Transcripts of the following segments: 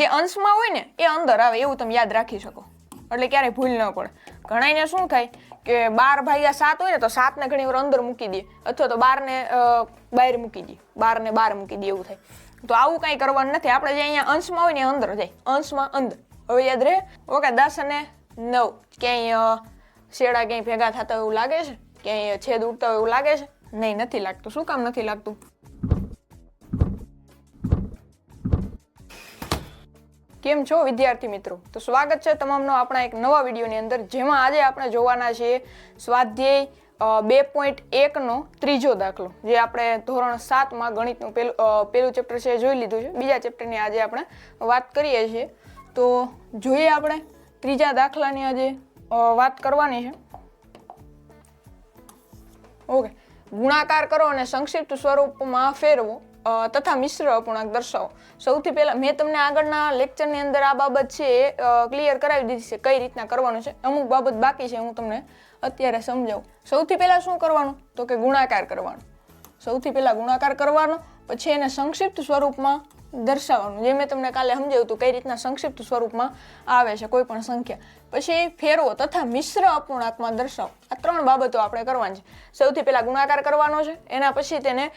જે અંશમાં હોય ને એ અંદર આવે એવું તમે યાદ રાખી શકો, એટલે ક્યારેય ભૂલ ન પડે. ઘણાને શું થાય કે 12/7 હોય ને તો 7 ને ઘણી વાર અંદર મૂકી દે, અથવા તો 12 ને બહાર મૂકી દે, 12 ને બહાર મૂકી દે, એવું થાય. તો આવું કાંઈ કરવાનું નથી. આપણે જે અહીંયા અંશમાં હોય ને અંદર જાય, અંશમાં અંદર. હવે યાદ રહે? ઓકે, 10 અને 9 ક્યાંય શેડા ક્યાંય ભેગા થતા એવું લાગે છે? ક્યાંય છેદ ઉડતા હોય એવું લાગે છે? નહીં, નથી લાગતું. શું કામ નથી લાગતું? કેમ છો વિદ્યાર્થી મિત્રો? તો સ્વાગત છે તમામનો આપણા એક નવા વિડીયોની અંદર, જેમાં આજે આપણે જોવાના છીએ સ્વાધ્યાય 2.1 નો ત્રીજો દાખલો, જે આપણે ધોરણ 7માં ગણિતનું પેલું ચેપ્ટર છે જોઈ લીધું છે. બીજા ચેપ્ટરની આજે આપણે વાત કરીએ છીએ. તો જોઈએ આપણે ત્રીજા દાખલાની આજે વાત કરવાની છે. ઓકે, ગુણાકાર કરો અને સંક્ષિપ્ત સ્વરૂપમાં ફેરવો તથા મિશ્ર અપૂર્ણાંક દર્શાવો. સૌથી પહેલા મેં તમને આગળના લેક્ચરની અંદર આ બાબત છે એ ક્લિયર કરાવી દીધી છે, કઈ રીતના કરવાનું છે. અમુક બાબત બાકી છે, હું તમને અત્યારે સમજાવું. સૌથી પહેલા શું કરવાનું? તો કે ગુણાકાર કરવાનો. સૌથી પહેલા ગુણાકાર કરવાનો, પછી એને સંક્ષિપ્ત સ્વરૂપમાં દર્શાવવાનું. જે મેં તમને કાલે સમજાવ્યું હતું કઈ રીતના સંક્ષિપ્ત સ્વરૂપમાં આવે છે કોઈ પણ સંખ્યા. પછી ફેરવો તથા મિશ્ર અપૂર્ણાંકમાં દર્શાવો. આ 3 બાબતો આપણે કરવાની છે. સૌથી પહેલા ગુણાકાર કરવાનો છે, એના પછી તેને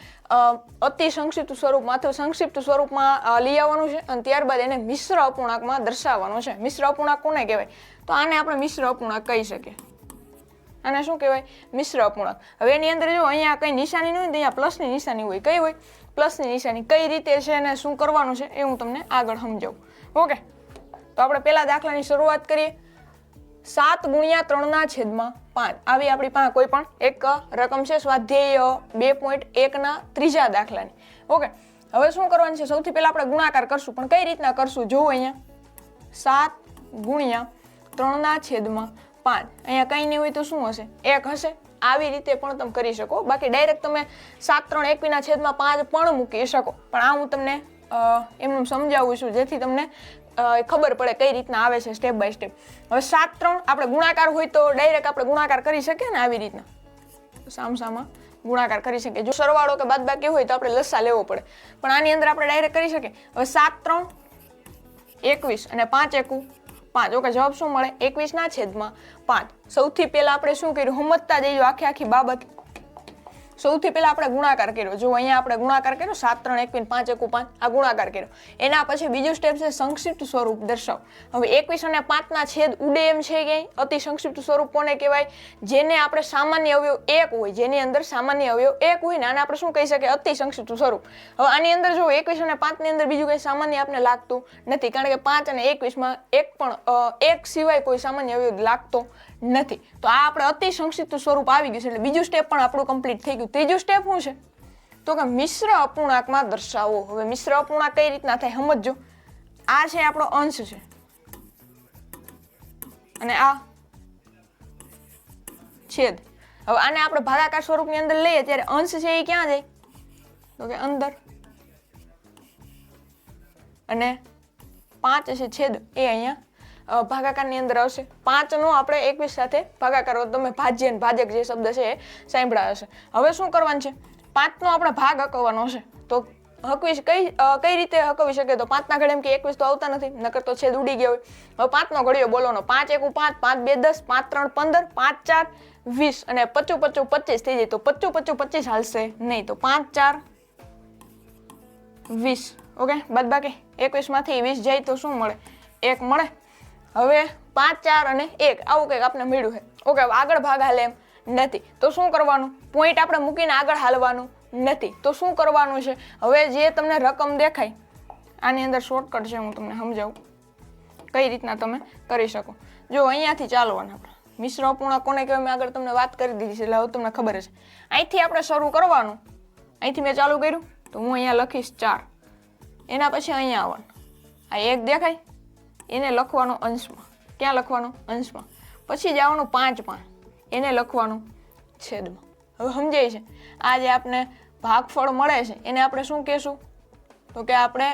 અતિ સંક્ષિપ્ત સ્વરૂપમાં અથવા સંક્ષિપ્ત સ્વરૂપમાં લઈ આવવાનું છે, અને ત્યારબાદ એને મિશ્ર અપૂર્ણાંકમાં દર્શાવવાનું છે. મિશ્ર અપૂર્ણાંક કોને કહેવાય? તો આને આપણે મિશ્ર અપૂર્ણાંક કહી શકીએ. આને શું કહેવાય? મિશ્ર અપૂર્ણાંક. હવે એની અંદર જો અહીંયા કઈ નિશાની ન હોય તો અહીંયા પ્લસની નિશાની હોય. કઈ હોય? પ્લસની નિશાની. કઈ રીતે છે અને શું કરવાનું છે એ હું તમને આગળ સમજાવું. ઓકે, તો આપણે પહેલા દાખલાની શરૂઆત કરીએ. 7 × 3/5 આવી આપણી પાસે કોઈ પણ એક રકમ છે સ્વાધ્યાય 2.1 ના ત્રીજા દાખલાની. ઓકે, હવે શું કરવાનું છે? સૌથી પહેલા આપણે ગુણાકાર કરશું, પણ કઈ રીતના કરશું? જુઓ અહીંયા 7 × 3/5. અહીંયા કંઈ નહીં હોય તો શું હશે? 1 હશે. આવી રીતે પણ તમે કરી શકો. બાકી ડાયરેક્ટ તમે 7 3 21/5 પણ મૂકી શકો, પણ આ હું તમને એમનું સમજાવું છું જેથી તમને ખબર પડે કઈ રીતના આવે છે સ્ટેપ બાય સ્ટેપ. હવે 7 3 આપણે ગુણાકાર હોય તો ડાયરેક્ટ આપણે ગુણાકાર કરી શકીએ ને, આવી રીતના સામસામા ગુણાકાર કરી શકીએ. જો સરવાળો કે બાદબાકી હોય તો આપણે લસા લેવો પડે, પણ આની અંદર આપણે ડાયરેક્ટ કરી શકીએ. હવે 7 3 21 અને 5 1 5. ઓકે, જવાબ શું મળે? 21/5. સૌથી પહેલા આપણે શું કર્યું? સમજતા જઈજો આખી બાબત. સૌથી પહેલા આપણે ગુણાકાર કર્યો. જો અહીંયા આપણે ગુણાકાર કર્યો 7 3 21 5 1 5, આ ગુણાકાર કર્યો. એના પછી બીજું સ્ટેપ છે સંક્ષિપ્ત સ્વરૂપ દર્શાવો. હવે 21 અને 5 ના છેદ ઉડે એમ છે કે અતિ સંક્ષિપ્ત સ્વરૂપ કોને કહેવાય? જેને આપણે સામાન્ય અવયવ 1 હોય, જેની અંદર સામાન્ય અવયવ 1 હોય ને, આને આપણે શું કહી શકીએ? અતિ સંક્ષિપ્ત સ્વરૂપ. હવે આની અંદર જો 21 અને 5 ની અંદર બીજું કંઈ સામાન્ય આપણે લાગતું નથી, કારણ કે 5 અને 21 માં એક સિવાય કોઈ સામાન્ય અવયવ લાગતો નથી. તો આ આપણે અતિ સંક્ષિપ્ત સ્વરૂપ આવી ગયું છે, એટલે બીજું સ્ટેપ પણ આપણું કમ્પ્લીટ થઈ ગયું. ત્રીજું સ્ટેપ શું છે? તો કે મિશ્ર અપૂર્ણાંકમાં દર્શાવો. હવે મિશ્ર અપૂર્ણાંક કઈ રીતના થાય સમજો. આ છે આપણો અંશ છે, અને આ છેદ. હવે આને આપણે ભાગાકાર સ્વરૂપની અંદર લઈએ ત્યારે અંશ છે એ ક્યાં જાય? તો કે અંદર, અને 5 છે છેદ એ અહીંયા ભાગાકારની અંદર આવશે. 5 નો આપણે 21 સાથે ભાગાકાર, તમે ભાજ્ય અને ભાજક જે શબ્દ છે એ સાંભળ્યા હશે. હવે શું કરવાનું છે? 5 નો આપણે ભાગ હકવવાનો છે. તો હકવી કઈ રીતે હકવી શકે? તો 5 ના ઘડે એમ કે 21 તો આવતા નથી, નકર તો છેદ ઉડી ગયા હોય. હવે 5 નો ઘડિયો બોલવાનો. 5 1 5, 5 2 10, 5 3 15, 5 4 20, અને 25 25 25 થઈ જાય. તો 25 25 25 હાલશે નહીં, તો 5 4 20. ઓકે, બાદબાકી 21 માંથી 20 જાય તો શું મળે? 1 મળે. હવે 5 4 અને 1 આવું કંઈક આપણે મળ્યું છે. ઓકે, આગળ ભાગ હાલે એમ નથી, તો શું કરવાનું? પોઈન્ટ આપણે મૂકીને આગળ હાલવાનું નથી, તો શું કરવાનું છે? હવે જે તમને રકમ દેખાય, આની અંદર શોર્ટકટ છે, હું તમને સમજાવું કઈ રીતના તમે કરી શકો. જો અહીંયાથી ચાલવાના આપણે. મિશ્ર અપૂર્ણાંક કોને કહેવાય? મેં આગળ તમને વાત કરી દીધી છે, એટલે હવે તમને ખબર હશે. અહીંથી આપણે શરૂ કરવાનું. અહીંથી મેં ચાલુ કર્યું તો હું અહીંયા લખીશ 4. એના પછી અહીંયા આવવાનું. આ 1 દેખાય, એને લખવાનું અંશમાં. ક્યાં લખવાનું? અંશમાં. પછી જવાનું 5 5, એને લખવાનું છેદમાં. હવે સમજાય છે? આ જે આપણે ભાગફળ મળે છે એને આપણે શું કહેશું? તો કે આપણે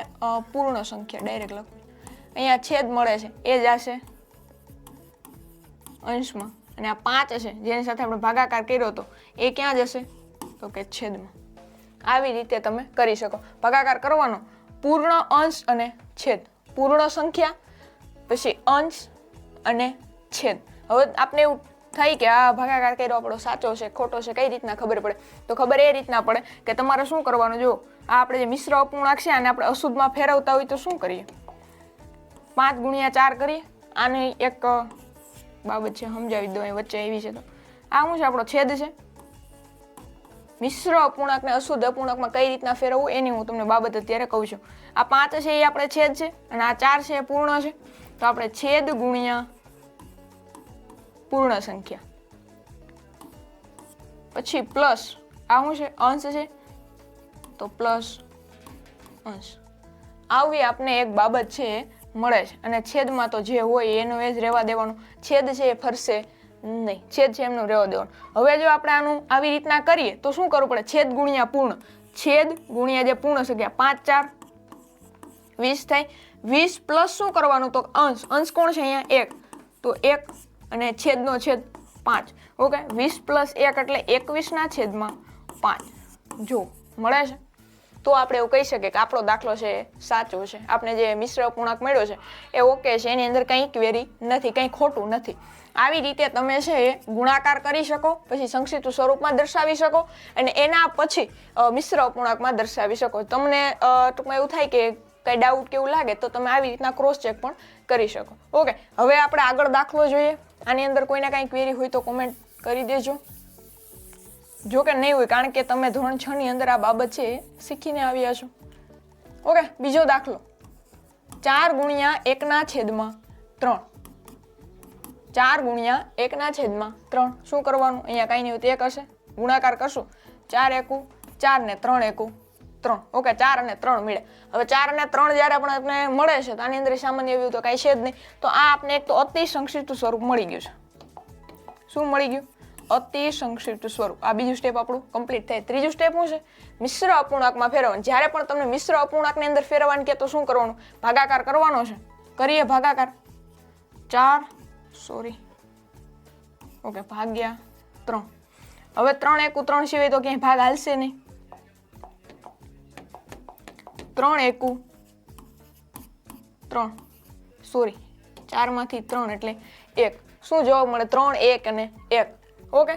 પૂર્ણ સંખ્યા ડાયરેક્ટ લખવું. અહીંયા છેદ મળે છે એ જશે અંશમાં, અને આ 5 છે જેની સાથે આપણે ભાગાકાર કર્યો હતો એ ક્યાં જશે? તો કે છેદમાં. આવી રીતે તમે કરી શકો. ભાગાકાર કરવાનો, પૂર્ણ, અંશ અને છેદ. પૂર્ણ સંખ્યા, પછી અંશ અને છેદ. હવે આપણે એવું થાય કે આ ભાગાકાર કર્યો આપણો સાચો છે ખોટો છે, કઈ રીતના ખબર પડે? તો ખબર એ રીતના પડે કે તમારે શું કરવાનું, જો આ આપણે જે મિશ્ર અપૂર્ણાંક છે આને આપણે અશુદ્ધમાં ફેરવતા હોય તો શું કરીએ? 5 ગુણ્યા 4 કરીએ. આની એક બાબત છે, સમજાવી દો વચ્ચે આવી છે. તો આ શું છે? આપણો છેદ છે. મિશ્ર અપૂર્ણાંકને અશુદ્ધ અપૂર્ણાંકમાં કઈ રીતના ફેરવવું એની હું તમને બાબત અત્યારે કહું છું. આ 5 છે એ આપણે છેદ છે અને આ 4 છે એ પૂર્ણ છે. તો આપણે છેદ ગુણ્યા પૂર્ણ સંખ્યા, પછી પ્લસ આ શું છે? અંશ છે, તો પ્લસ અંશ. આવી આપણે એક બાબત છે મળે છે. અને છેદમાં તો જે હોય એનું એ જ રહેવા દેવાનું. છેદ છે એ ફરશે નહીં, છેદ છે એમનું રહેવા દેવાનું. હવે જો આપણે આનું આવી રીતના કરીએ તો શું કરવું પડે? છેદ ગુણ્યા પૂર્ણ, છેદ ગુણ્યા જે પૂર્ણ સંખ્યા, 5 4 20 થાય. 20 પ્લસ શું કરવાનું? તો અંશ. અંશ કોણ છે અહીંયા? 1. તો 1 અને છેદનો છેદ 5. ઓકે, 20 પ્લસ 1 એટલે 21 ના છેદમાં 5. જો મળે છે તો આપણે એવું કહી શકીએ કે આપણો દાખલો છે એ સાચો છે. આપણે જે મિશ્ર અપૂર્ણાંક મળ્યો છે એ ઓકે છે, એની અંદર કંઈ ક્વેરી નથી, કંઈ ખોટું નથી. આવી રીતે તમે છે એ ગુણાકાર કરી શકો, પછી સંક્ષિપ્ત સ્વરૂપમાં દર્શાવી શકો અને એના પછી મિશ્ર અપૂર્ણાંકમાં દર્શાવી શકો. તમને ટૂંકમાં એવું થાય કે કંઈ ડાઉટ કેવું લાગે તો તમે આવી રીતના ક્રોસ ચેક પણ કરી શકો. ઓકે, હવે આપણે આગળ દાખલો જોઈએ. આની અંદર કોઈને કાંઈ ક્વેરી હોય તો કોમેન્ટ કરી દેજો. જો કે નહીં હોય, કારણ કે તમે ધોરણ 6 ની અંદર આ બાબત છે એ શીખીને આવ્યા છો. ઓકે, બીજો દાખલો 4 ગુણ્યા 1 ના છેદમાં 3. 4 ગુણ્યા 1 ના છેદમાં 3. શું કરવાનું? અહીંયા કાંઈ નહીં હોય તો 1 હશે, ગુણાકાર કરશું. 4 એકુ 4 ને 3 એકુ 3. ઓકે, 4 અને 3 મળે. હવે 4 અને 3 જ્યારે આપણે મળે છે તો આની અંદર સામાન્ય એવું તો કાંઈ છે જ નહીં. તો આ આપણે એક તો અતિ સંક્ષિપ્ત સ્વરૂપ મળી ગયું છે. શું મળી ગયું? અતિ સંક્ષિપ્ત સ્વરૂપ. આ બીજું સ્ટેપ આપણું કમ્પ્લીટ થાય. ત્રીજું સ્ટેપ શું છે? મિશ્ર અપૂર્ણાંકમાં ફેરવવાનું. જ્યારે પણ તમને મિશ્ર અપૂર્ણાંકની અંદર ફેરવવાનું કે તો શું કરવાનું? ભાગાકાર કરવાનો છે. કરીએ ભાગાકાર. 4 ઓકે ભાગ્યા 3. હવે 3 એકુ 3 સિવાય તો ક્યાંય ભાગ હાલશે નહીં. 3 એકુ 3 4 માંથી 3 એટલે 1. શું જવાબ મળે? 3 1 અને 1. ઓકે,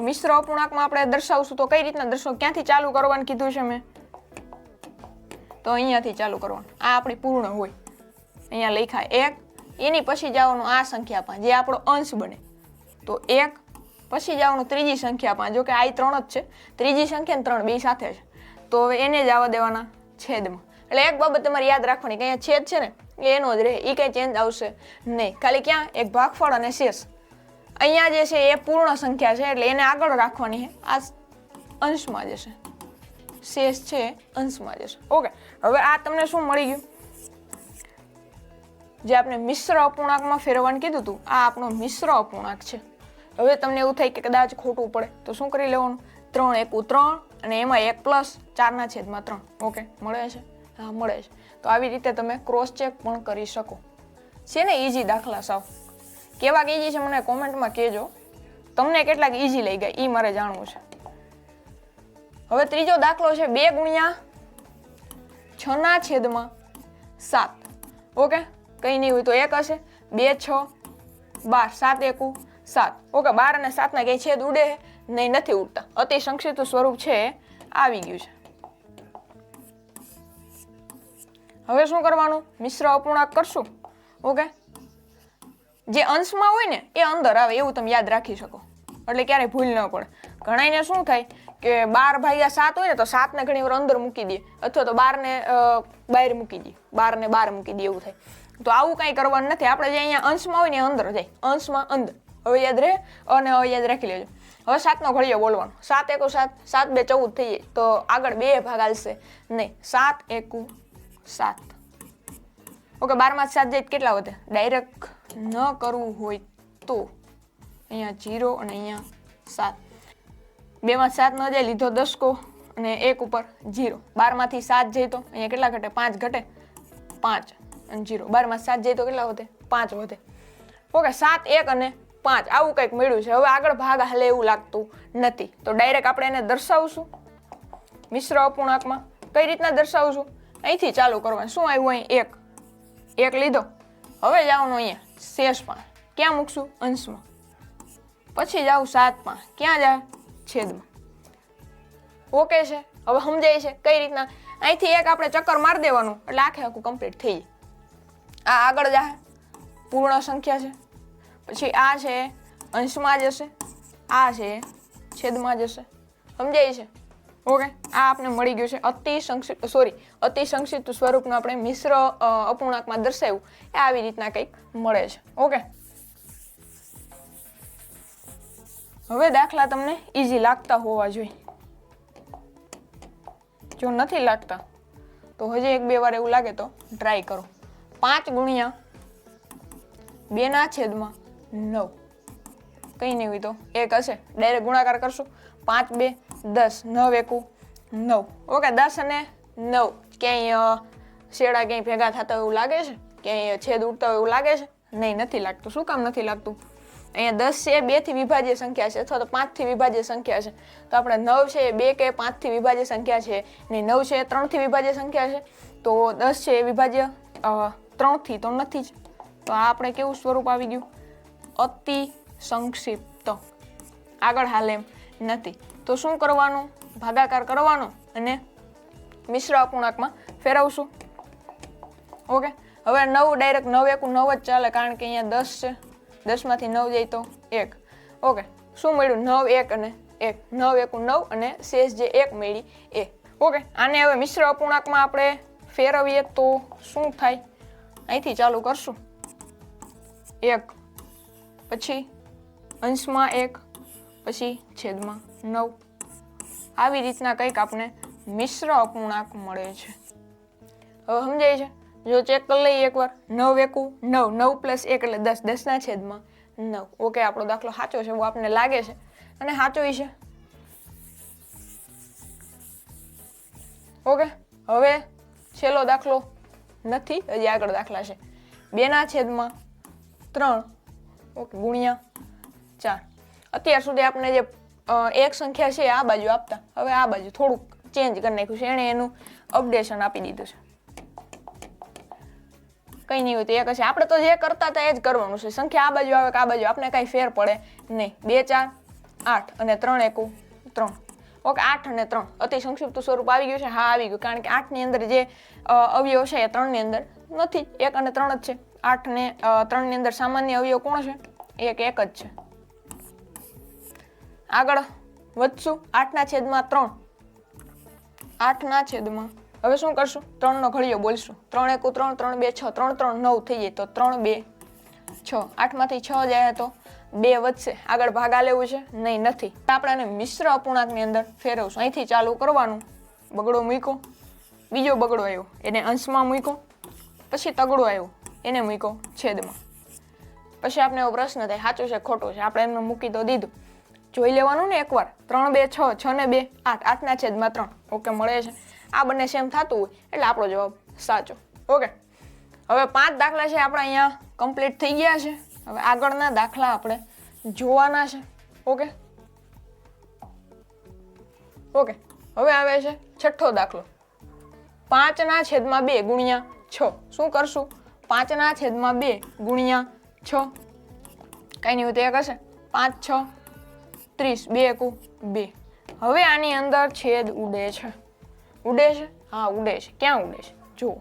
મિશ્ર અપૂર્ણાંકમાં આપણે દર્શાવશું તો કઈ રીતના દર્શાવ? ક્યાંથી ચાલુ કરવાનું કીધું છે મેં? તો અહીંયાથી ચાલુ કરવાનું. આ આપણી પૂર્ણ હોય, અહીંયા લખ્યા 1. એની પછી જવાનું આ સંખ્યા 5 જે આપણો અંશ બને. તો 1 પછી જવાનું ત્રીજી સંખ્યા 5. જો કે આ 3 જ છે, ત્રીજી સંખ્યા ને 3 બે સાથે છે. તો હવે એને જ આવવા દેવાના છેદમાં. એટલે એક બાબત તમારે યાદ રાખવાની કે અહીંયા છેદ છે ને એનો જ રહે, એ કંઈ ચેન્જ આવશે નહીં. ખાલી ક્યાં? એક ભાગફળ અને શેષ. અહીંયા જે છે એ પૂર્ણ સંખ્યા છે એટલે એને આગળ રાખવાની છે. આ અંશમાં જશે, શેષ છે અંશમાં જશે. ઓકે, હવે આ તમને શું મળી ગયું? જે આપણે મિશ્ર અપૂર્ણાંકમાં ફેરવવાનું કીધું હતું, આ આપણો મિશ્ર અપૂર્ણાંક છે. હવે તમને એવું થાય કે કદાચ ખોટું પડે તો શું કરી લેવાનું? 3 એકુ 3 અને એમાં 1 પ્લસ 4 ના છેદમાં 3. ઓકે, મળે છે? હા, મળે છે. તો આવી રીતે તમે ક્રોસ ચેક પણ કરી શકો. છે ને ઈઝી દાખલા સાવ. કેવા ઈઝી છે મને કોમેન્ટમાં કહેજો. તમને કેટલાક ઈઝી લઈ ગયા એ મારે જાણવું છે. હવે ત્રીજો દાખલો છે 2 ગુણ્યા 6 ના છેદમાં 7. ઓકે, કંઈ નહીં હોય તો 1 હશે. 2 6 12 7 એકુ 7. ઓકે, 12 અને 7 ના કંઈ છેદ ઉડે નહીં? નથી ઉડતા. અતિ સંક્ષિપ્ત સ્વરૂપ છે આવી ગયું છે. હવે શું કરવાનું? મિશ્ર અપૂર્ણાંક કરશું. ઓકે, જે અંશમાં હોય ને એ અંદર આવે એવું તમે યાદ રાખી શકો, એટલે ક્યારેય ભૂલ ન પડે. ઘણાને શું થાય કે 12 ભાગ્યા 7 હોય ને તો 7 ને ઘણી વાર અંદર મૂકી દે, અથવા તો 12 ને બહાર મૂકી દે, 12 ને બહાર મૂકી દે, એવું થાય. તો આવું કંઈ કરવાનું નથી. આપણે જે અહીંયા અંશમાં હોય ને અંદર જાય, અંશમાં અંદર. હવે યાદ રહે અને હવે યાદ રાખી લેજો. હવે 7 નો ઘડિયો બોલવાનો. 7 એકુ 7, 7 2 14 થઈ જાય તો આગળ 2 ભાગ હાલશે નહીં. 7 એકુ 7. ઓકે, 12 માં 7 જાય કેટલા વધે? ડાયરેક્ટ ન કરવું હોય તો અહીંયા 0 અને અહીંયા 7. 2 માં 7 ન જાય, લીધો 10 અને 1 ઉપર 0. 12 માંથી 7 જાય તો અહીંયા કેટલા ઘટે? 5 ઘટે. 5 અને 0. 12 માં 7 જાય તો કેટલા વધે? 5 વધે. ઓકે, 7 1 અને 5 આવું કંઈક મળ્યું છે. હવે આગળ ભાગ હાલે એવું લાગતું નથી તો ડાયરેક્ટ આપણે એને દર્શાવશું મિશ્ર અપૂર્ણાંકમાં. કઈ રીતના દર્શાવશું? અહીંથી ચાલુ કરવાનું. શું આવ્યું? અહીં 1 1 લીધો. હવે જવાનું અહીંયા શેષમાં, ક્યાં મૂકશું? અંશમાં. પછી જાઉં 7માં, ક્યાં જાય? છેદમાં. ઓકે છે? હવે સમજાય છે કઈ રીતના? અહીંથી એક આપણે ચક્કર મારી દેવાનું એટલે આખે આખું કમ્પ્લીટ થઈ જાય. આ આગળ જાય પૂર્ણ સંખ્યા છે, પછી આ છે અંશમાં જશે, આ છે છેદમાં જશે. સમજાય છે? ઓકે, આ આપણે મળી ગયું છે અતિ સંક્ષિપ્ત સ્વરૂપનું આપણે મિશ્ર અપૂર્ણાંકમાં દર્શાવ્યું એ આવી રીતના કંઈક મળે છે. ઓકે, હવે દાખલા તમને ઈઝી લાગતા હોવા જોઈએ. જો નથી લાગતા તો હજી 1-2 વાર એવું લાગે તો ટ્રાય કરો. 5 ગુણ્યા 2/9 કઈ નહીં હોય તો 1 હશે, ડાયરેક્ટ ગુણાકાર કરશું. 5 2 10, 9 1 9. ઓકે, 10 અને 9 ક્યાંય શેડા ક્યાંય ભેગા થતા એવું લાગે છે? ક્યાંય છેદ ઉડતા હોય એવું લાગે છે? નહીં, નથી લાગતું. શું કામ નથી લાગતું? અહીંયા 10 છે 2 થી વિભાજ્ય સંખ્યા છે, અથવા તો 5 થી વિભાજ્ય સંખ્યા છે. તો આપણે 9 છે એ 2 કે 5 થી વિભાજ્ય સંખ્યા છે, નહીં 9 છે એ 3 થી વિભાજ્ય સંખ્યા છે. તો 10 છે એ વિભાજ્ય 3 થી તો નથી જ. તો આ આપણે કેવું સ્વરૂપ આવી ગયું? અતિ સંક્ષિપ્ત. આગળ હાલે એમ નથી. તો શું કરવાનું? ભાગાકાર કરવાનો અને મિશ્ર અપૂર્ણાંકમાં ફેરવશું. ઓકે, હવે 9 ડાયરેક્ટ 9 1 9 જ ચાલે, કારણ કે અહીંયા 10 છે. 10 માંથી 9 જાય તો 1. ઓકે, શું મળ્યું? 9 1 અને 1. 9 1 9 અને શેષ જે 1 મળી એ. ઓકે, આને હવે મિશ્ર અપૂર્ણાંકમાં આપણે ફેરવીએ તો શું થાય? અહીંથી ચાલુ કરશું. 1, પછી અંશમાં 1, પછી છેદમાં 9. આવી રીતના કંઈક આપણે મિશ્ર અપૂર્ણાંક મળે છે. હવે સમજાય છે? જો ચેક કરી લઈએ એકવાર. 9 1 9, 9 + 1 એટલે 10, 10 ના છેદમાં 9. ઓકે, આપણો દાખલો સાચો છે એવું આપણને લાગે છે, અને સાચો છે. ઓકે, હવે છેલ્લો દાખલો નથી, હજી આગળ દાખલા છે. 2/3 ઓકે ગુણ્યા 4. અત્યાર સુધી આપણે જે એક સંખ્યા છે આ બાજુ આપતા, હવે આ બાજુ થોડુંક ચેન્જ કરી નાખ્યું છે, એણે એનું અપડેશન આપી દીધું છે. કઈ નહીં હોય તો 1 હશે. આપણે તો જે કરતા હતા એ જ કરવાનું છે. સંખ્યા આ બાજુ આવે કે આ બાજુ આપણે કાંઈ ફેર પડે નહીં. 2 4 8 અને 3 1 3. ઓકે, 8 અને 3 અતિ સંક્ષિપ્ત સ્વરૂપ આવી ગયું છે. હા, આવી ગયું, કારણ કે 8 ની અંદર જે અવયવ છે એ 3 ની અંદર નથી. 1 અને 3 જ છે. 8 ને 3 ની અંદર સામાન્ય અવયવ કોણ છે? 1 જ છે. આગળ વધશું. 8/3. 8/, હવે શું કરશું? 3 નો ઘડિયો બોલશું. 3 1 3, 3 2 6, 3 3 9 થઈ જાય તો 3 2 6. 8 માંથી 6 જાય તો 2 વધશે. આગળ ભાગા લેવું છે? નહીં, નથી. આપણે આને મિશ્ર અપૂર્ણાંકની અંદર ફેરવશું. અહીંથી ચાલુ કરવાનું. બગડો મૂક્યો, બીજો બગડો આવ્યો એને અંશમાં મૂક્યો, પછી તગડો આવ્યો એને મૂક્યો છેદમાં. પછી આપણે એવો પ્રશ્ન થાય સાચું છે ખોટું છે? આપણે એમને મૂકી તો દીધું. જોઈ લેવાનું ને એકવાર. 3 2 6, 6 ને 2 8, 8/3. ઓકે, મળે છે. આ બંને સેમ થતું હોય એટલે આપણો જવાબ સાચો. ઓકે, હવે 5 દાખલા છે આપણે અહીંયા કમ્પ્લીટ થઈ ગયા છે. હવે આગળના દાખલા આપણે જોવાના છે. ઓકે ઓકે, હવે આવે છે છઠ્ઠો દાખલો. 5/2 ગુણ્યા 6. શું કરશું? 5/2 ગુણ્યા 6. કઈ નહીં હોય તો 1 હશે. 5 6 30, 2 1 2. હવે આની અંદર છેદ ઉડે છે. ઉડે છે? હા, ઉડે છે. ક્યાં ઉડે છે? જુઓ.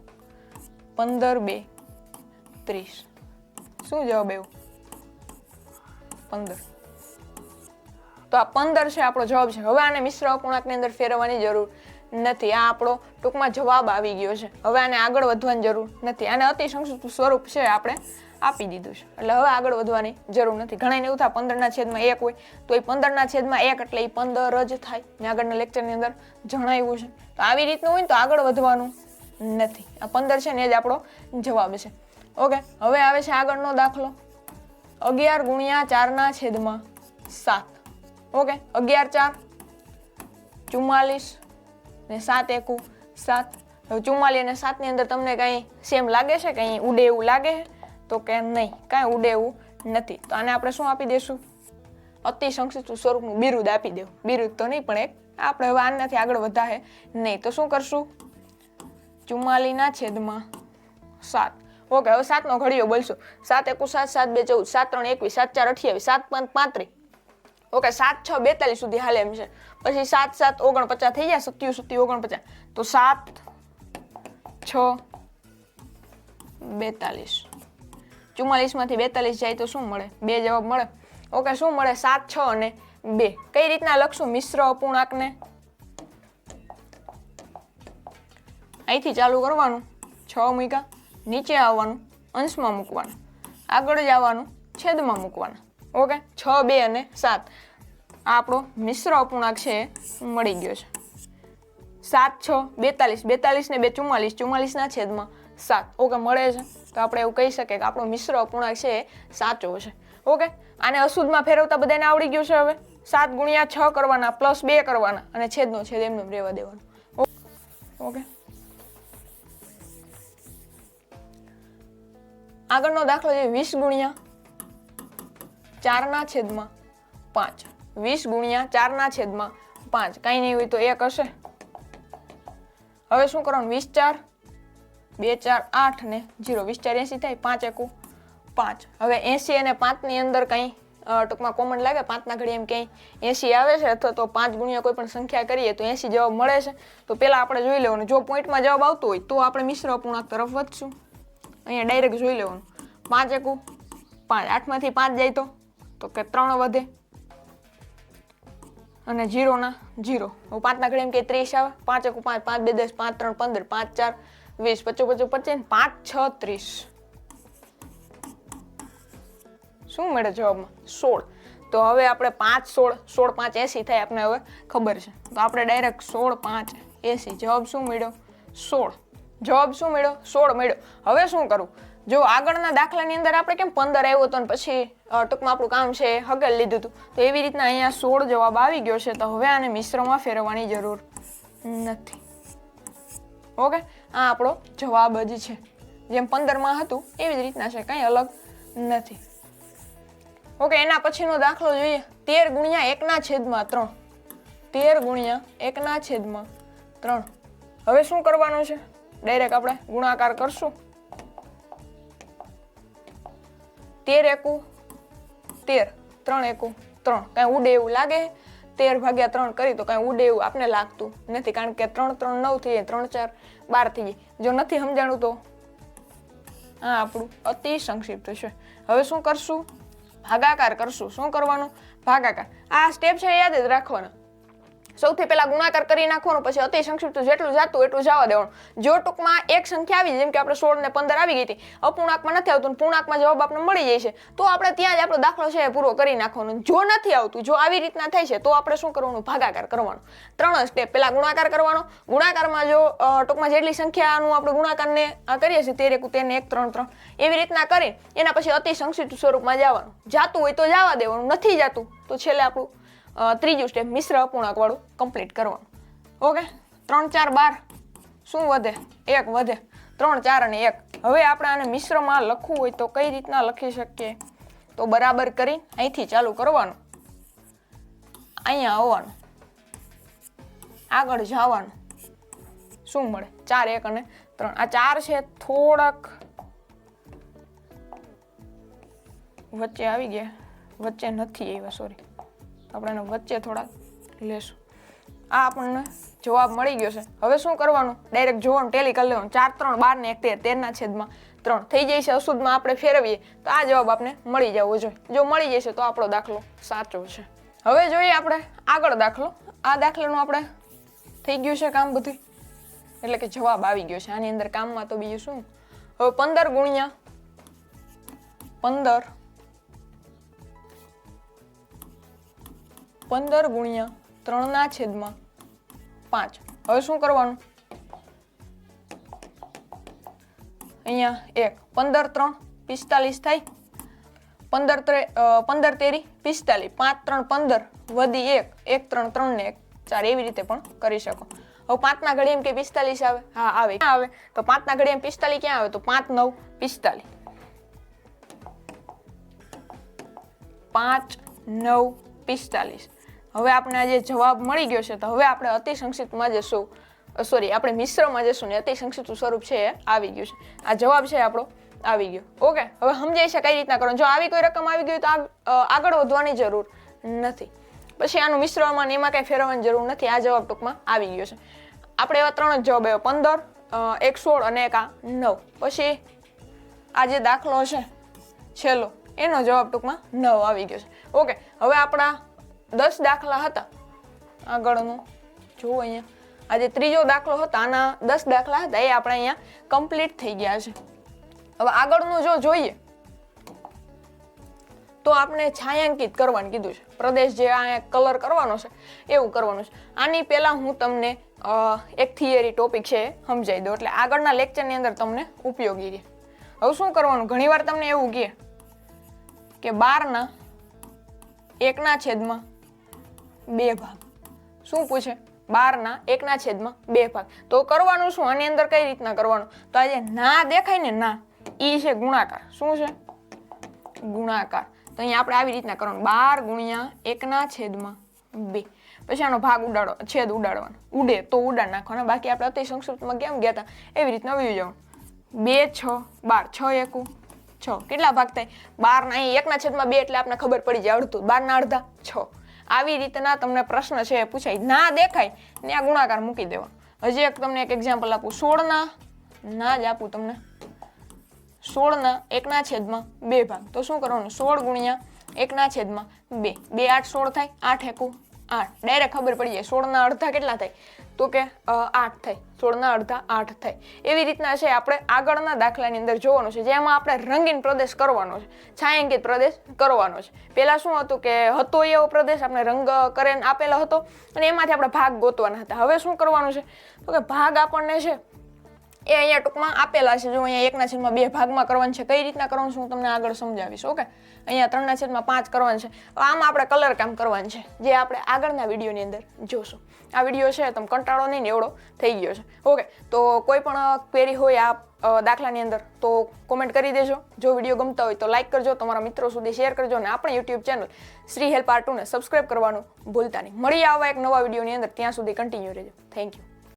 15 2 30. શું જવાબ આવ્યો? 15. તો આ 15 છે આપણો જવાબ છે. હવે આને મિશ્ર અપૂર્ણાંકની અંદર ફેરવવાની જરૂર નથી. આ આપણો ટૂંકમાં જવાબ આવી ગયો છે. હવે આને આગળ વધવાની જરૂર નથી. આને અતિ સંક્ષિપ્ત સ્વરૂપ છે આપણે આપી દીધું છે, એટલે હવે આગળ વધવાની જરૂર નથી. ઘણાને એવું થાય 15/1 હોય તો એ 15/1 એટલે એ 15 જ થાય. મેં આગળના લેક્ચરની અંદર જણાવ્યું છે. તો આવી રીતનું હોય ને તો આગળ વધવાનું નથી. આ 15 છે ને એ જ આપણો જવાબ છે. ઓકે, હવે આવે છે આગળનો દાખલો. 11 ગુણ્યા 4/7. ઓકે, 11 4 44 ને 7 1 7. હવે 44 અને 7 ની અંદર તમને કઈ સેમ લાગે છે? કઈ ઉડે એવું લાગે છે? તો કે નહીં, કાંઈ ઉડે એવું નથી. તો આને આપણે શું આપી દઈશું? અતિ સંક્ષિપ્ત સ્વરૂપનું બિરુદ આપી દેવું. બિરુદ તો નહીં, પણ એક આપણે હવે આનાથી આગળ વધારે નહીં. તો શું કરશું? 44/7. ઓકે, હવે 7 નો ઘડિયો બોલશું. 7 × 1 7, 7 × 2 14, 7 × 3 21, 7 × 4 28, 7 × 5 35. ઓકે, 7 × 6 42 સુધી હાલે એમ છે. પછી 7 7 49 થઈ જાય, 27 27 49. તો 7 6 42. 44 માંથી 42 જાય તો શું મળે? 2 જવાબ મળે. ઓકે, શું મળે? 7 6 અને 2. કઈ રીતના લખશું મિશ્ર અપૂર્ણાંકને? અહીંથી ચાલુ કરવાનું, 6 મૂક્યા, નીચે આવવાનું, અંશમાં મૂકવાનું, આગળ જ આવવાનું, છેદમાં મૂકવાના. ઓકે, 6 2 અને 7 આ આપણો મિશ્ર અપૂર્ણાંક છે એ મળી ગયો છે. 7 6 42, 42 ને 2 44, 44 ના છેદમાં 7. ઓકે, મળે છે. તો આપણે એવું કહી શકીએ કે આપણો મિશ્ર અપૂર્ણાંક છે એ સાચો છે. ઓકે, આને અશુદ્ધમાં ફેરવતા બધાને આવડી ગયું છે. હવે 7 × 6 કરવાના, +2 કરવાના અને છેદનો છેદ એમને રહેવા દેવાનો. ઓકે, આગળનો દાખલો છે 20 × 4 ના છેદમાં 5. 20 × 4 ના છેદમાં 5. કાંઈ નહીં હોય તો 1 હશે. હવે શું કરવાનું? 20 4 2 4 8 ને 0. 20 4 80 થાય, 5 1 5. હવે 80 અને 5 ની અંદર કંઈ ટૂંકમાં કોમન લાગે? 5 ના ઘડી એમ ક્યાંય 80 આવે છે, અથવા તો 5 × કોઈ પણ સંખ્યા કરીએ તો 80 જવાબ મળે છે. તો પહેલા આપણે જોઈ લેવાનું. જો પોઈન્ટમાં જવાબ આવતો હોય તો આપણે મિશ્ર અપૂર્ણાંક તરફ વધશું. અહીંયા ડાયરેક્ટ જોઈ લેવાનું. 5 1 5. 8 માંથી 5 જાય તો કે 3 વધે અને 0 ના 0. હવે 5 ના ઘડી એમ કે 30 આવે. 5 1 5, 5 2 10, 5 3 15, 5 4 20, 25 25 5 6 30. શું મળે જવાબમાં? 16. તો હવે આપણે 5 16, 16 5 80 થાય આપણે હવે ખબર છે. તો આપણે ડાયરેક્ટ 16 5 80. જવાબ શું મળ્યો? 16. જવાબ શું મળ્યો? 16 મળ્યો. હવે શું કરવું? જો આગળના દાખલાની અંદર આપણે કેમ 15 આવ્યો હતો ને પછી ટૂંકમાં આપણું કામ છે હગલ લીધું હતું, તો એવી રીતના અહીંયા 16 જવાબ આવી ગયો છે. તો હવે આને મિશ્રમાં ફેરવવાની જરૂર નથી. ઓકે, આ આપણો જવાબ જ છે. જેમ 15માં હતું એવી જ રીતના છે, કંઈ અલગ નથી. ઓકે, એના પછીનો દાખલો જોઈએ. 13 × 1 ના છેદમાં 3. 13 × 1 ના છેદમાં 3. હવે શું કરવાનું છે? ડાયરેક્ટ આપણે ગુણાકાર કરશું. 13 1 13, 3 1 3. કાંઈ ઉડે એવું લાગે? 13 / 3 કરી તો કાંઈ ઉડે એવું આપને લાગતું નથી, કારણ કે 3 3 9 થઈ જાય, 3 4 12 થઈ જાય. જો નથી સમજાણું તો આ આપણું અતિ સંક્ષિપ્ત છે. હવે શું કરશું? ભાગાકાર કરશું. શું કરવાનું? ભાગાકાર. આ સ્ટેપ છે યાદ જ રાખવાના. સૌથી પહેલા ગુણાકાર કરી નાખવાનો, પછી અતિ સંક્ષિપ્ત જેટલું જાતું એટલું જવા દેવાનું. જો ટૂંકમાં એક સંખ્યા આવી, જેમ કે આપણે 16 ને 15 આવી ગઈ હતી, અપૂર્ણાંકમાં નથી આવતું, પૂર્ણાંકમાં જવાબ આપણે મળી જાય છે, તો આપણે ત્યાં જ આપણો દાખલો છે એ પૂરો કરી નાખવાનો. જો નથી આવતું, જો આવી રીતના થાય છે, તો આપણે શું કરવાનું? ભાગાકાર કરવાનો. 3 સ્ટેપ. પહેલા ગુણાકાર કરવાનો. ગુણાકારમાં જો ટૂંકમાં જેટલી સંખ્યાનું આપણે ગુણાકારને કરીએ છીએ 13 1 13 3 એવી રીતના કરી એના પછી અતિ સંક્ષિપ્ત સ્વરૂપમાં જવાનું. જાતું હોય તો જવા દેવાનું, નથી જાતું તો છેલ્લે આપણું ત્રીજું સ્ટેપ મિશ્ર અપૂર્ણાંક વાળું કમ્પ્લીટ કરવાનું. ઓકે, 3 4 12. શું વધે? 1 વધે. 3 4 અને 1. હવે આપણે આને મિશ્રમાં લખવું હોય તો કઈ રીતના લખી શકીએ? તો બરાબર કરી અહીંથી ચાલુ કરવાનું, અહીંયા આવવાનું, આગળ જવાનું. શું મળે? 4 1 અને 3. આ 4 છે થોડાક વચ્ચે આવી ગયા, વચ્ચે નથી આવ્યા, સોરી. આપણે એને વચ્ચે થોડાક લેશું. આ આપણને જવાબ મળી ગયો છે. હવે શું કરવાનું? ડાયરેક્ટ જોવાનું, ટેલી કરી લેવાનું. 4 3 12 ને 1 13, 13 ના છેદમાં 3 થઈ જાય છે. અશુદ્ધમાં આપણે ફેરવીએ તો આ જવાબ આપણે મળી જવો જોઈએ. જો મળી જશે તો આપણો દાખલો સાચો છે. હવે જોઈએ આપણે આગળ દાખલો. આ દાખલાનું આપણે થઈ ગયું છે કામ બધું, એટલે કે જવાબ આવી ગયો છે. આની અંદર કામમાં તો બીજું શું? હવે 15 × 15 × 3 ના છેદમાં 5. હવે શું કરવાનું? અહીંયા 1 15 3 45 થાય. 15 3 45 5 3 15 વધી 1 1 3 3 ને 1 4 એવી રીતે પણ કરી શકો. હવે 5 ના ઘડી એમ કે 45 આવે? હા આવે. ક્યાં આવે? તો 5 ના ઘડી એમ 45 ક્યાં આવે? તો 5 9 45. 5 9 45. હવે આપણે આ જે જવાબ મળી ગયો છે, તો હવે આપણે અતિ સંક્ષિપ્તમાં જશું, સોરી આપણે મિશ્રમાં જશું ને અતિ સંક્ષિપ્ત સ્વરૂપ છે એ આવી ગયું છે. આ જવાબ છે આપણો આવી ગયો. ઓકે, હવે સમજાય છે કઈ રીતના કરવાનું. જો આવી કોઈ રકમ આવી ગઈ તો આગળ વધવાની જરૂર નથી. પછી આનું મિશ્રમાં એમાં કઈ ફેરવવાની જરૂર નથી. આ જવાબ ટૂંકમાં આવી ગયો છે. આપણે એવા 3 જ જવાબ આવ્યો, 15, એક 16 અને એક આ 9. પછી આ જે દાખલો છે છેલ્લો, એનો જવાબ ટૂંકમાં 9 આવી ગયો છે. ઓકે, હવે આપણા 10 દાખલા હતા. આગળનું જુઓ અહીંયા, આ જે ત્રીજો દાખલો હતો, આના 10 દાખલા હતા, એ આપણે અહીંયા કમ્પ્લીટ થઈ ગયા છે. હવે આગળનું જો જોઈએ તો આપણે છાयांકિત કરવાનું કીધું છે. પ્રદેશ જે આ કલર કરવાનો છે એવું કરવાનું છે. આની પહેલા હું તમને એક થિયરી ટોપિક છે એ સમજાવી દઉં, એટલે આગળના લેક્ચરની અંદર તમને ઉપયોગી રહે. હવે શું કરવાનું, ઘણીવાર તમને એવું કહે કે 12 1 છેદમાં 2 ભાગ. શું પૂછે? 12 1 છેદમાં 2 ભાગ. તો કરવાનું શું, આની અંદર કઈ રીતના કરવાનું, તો આ જે ના દેખાય ને ના, ઈ છે ગુણાકાર. શું છે? ગુણાકાર. તો અહીંયા આપણે આવી રીતના કરવાનું, 12 ગુણ્યા 1 છેદમાં 2. પછી આનો ભાગ ઉડાડો, છેદ ઉડાડવાનો, ઉડે તો ઉડાડ નાખવાના. બાકી આપણે અતિ સંક્ષિપ્તમાં કેમ ગયા હતા એવી રીતના વયું જવાનું. 2 6 12, 6 1 6. કેટલા ભાગ થાય? 12 ના, અહીં 1 છેદમાં 2 એટલે આપણે ખબર પડી જાય અડધું, 12 ના અડધા 6. આવી રીતના તમને પ્રશ્ન છે પૂછાય, ના દેખાય ને આ ગુણાકાર મૂકી દેવા. હજી એક તમને એક એક્ઝામ્પલ આપું, 16 ના જ આપું તમને, 16 1 છેદમાં 2 ભાગ. તો શું કરવાનું, 16 ગુણ્યા 1 છેદમાં 2. 2 8 16 થાય, 8 1 8. ડાયરેક્ટ ખબર પડી જાય. 16 ના અડધા કેટલા થાય, તો કે 8 થાય. 16 ના અડધા 8 થાય. એવી રીતના છે આપણે આગળના દાખલાની અંદર જોવાનું છે, જેમાં આપણે રંગીન પ્રદેશ કરવાનો છે, છાयांકિત પ્રદેશ કરવાનો છે. પહેલા શું હતું કે હતો એવો પ્રદેશ આપણે રંગ કરીને આપેલો હતો અને એમાંથી આપણે ભાગ ગોતવાના હતા. હવે શું કરવાનું છે, તો કે ભાગ આપણને છે એ અહીંયા ટૂંકમાં આપેલા છે. જો અહીંયા 1 છેદમાં 2 ભાગમાં કરવાનું છે. કઈ રીતના કરવાનું છે હું તમને આગળ સમજાવીશ. ઓકે, અહીંયા 3 છેદમાં 5 કરવાનું છે. આમાં આપણે કલર કામ કરવાનું છે, જે આપણે આગળના વિડીયોની અંદર જોશું. આ વિડીયો છે તમે કંટાળો નહીં ને એવડો થઈ ગયો છે. ઓકે, તો કોઈ પણ ક્વેરી હોય આ દાખલાની અંદર તો કોમેન્ટ કરી દેજો. જો વિડીયો ગમતા હોય તો લાઈક કરજો, તમારા મિત્રો સુધી શેર કરજો અને આપણી YouTube channel Shri help R2 ને સબસ્ક્રાઈબ કરવાનું ભૂલતા નહીં. મળીએ આવા એક નવા વિડીયોની અંદર. ત્યાં સુધી કન્ટિન્યુ રહેજો. Thank you.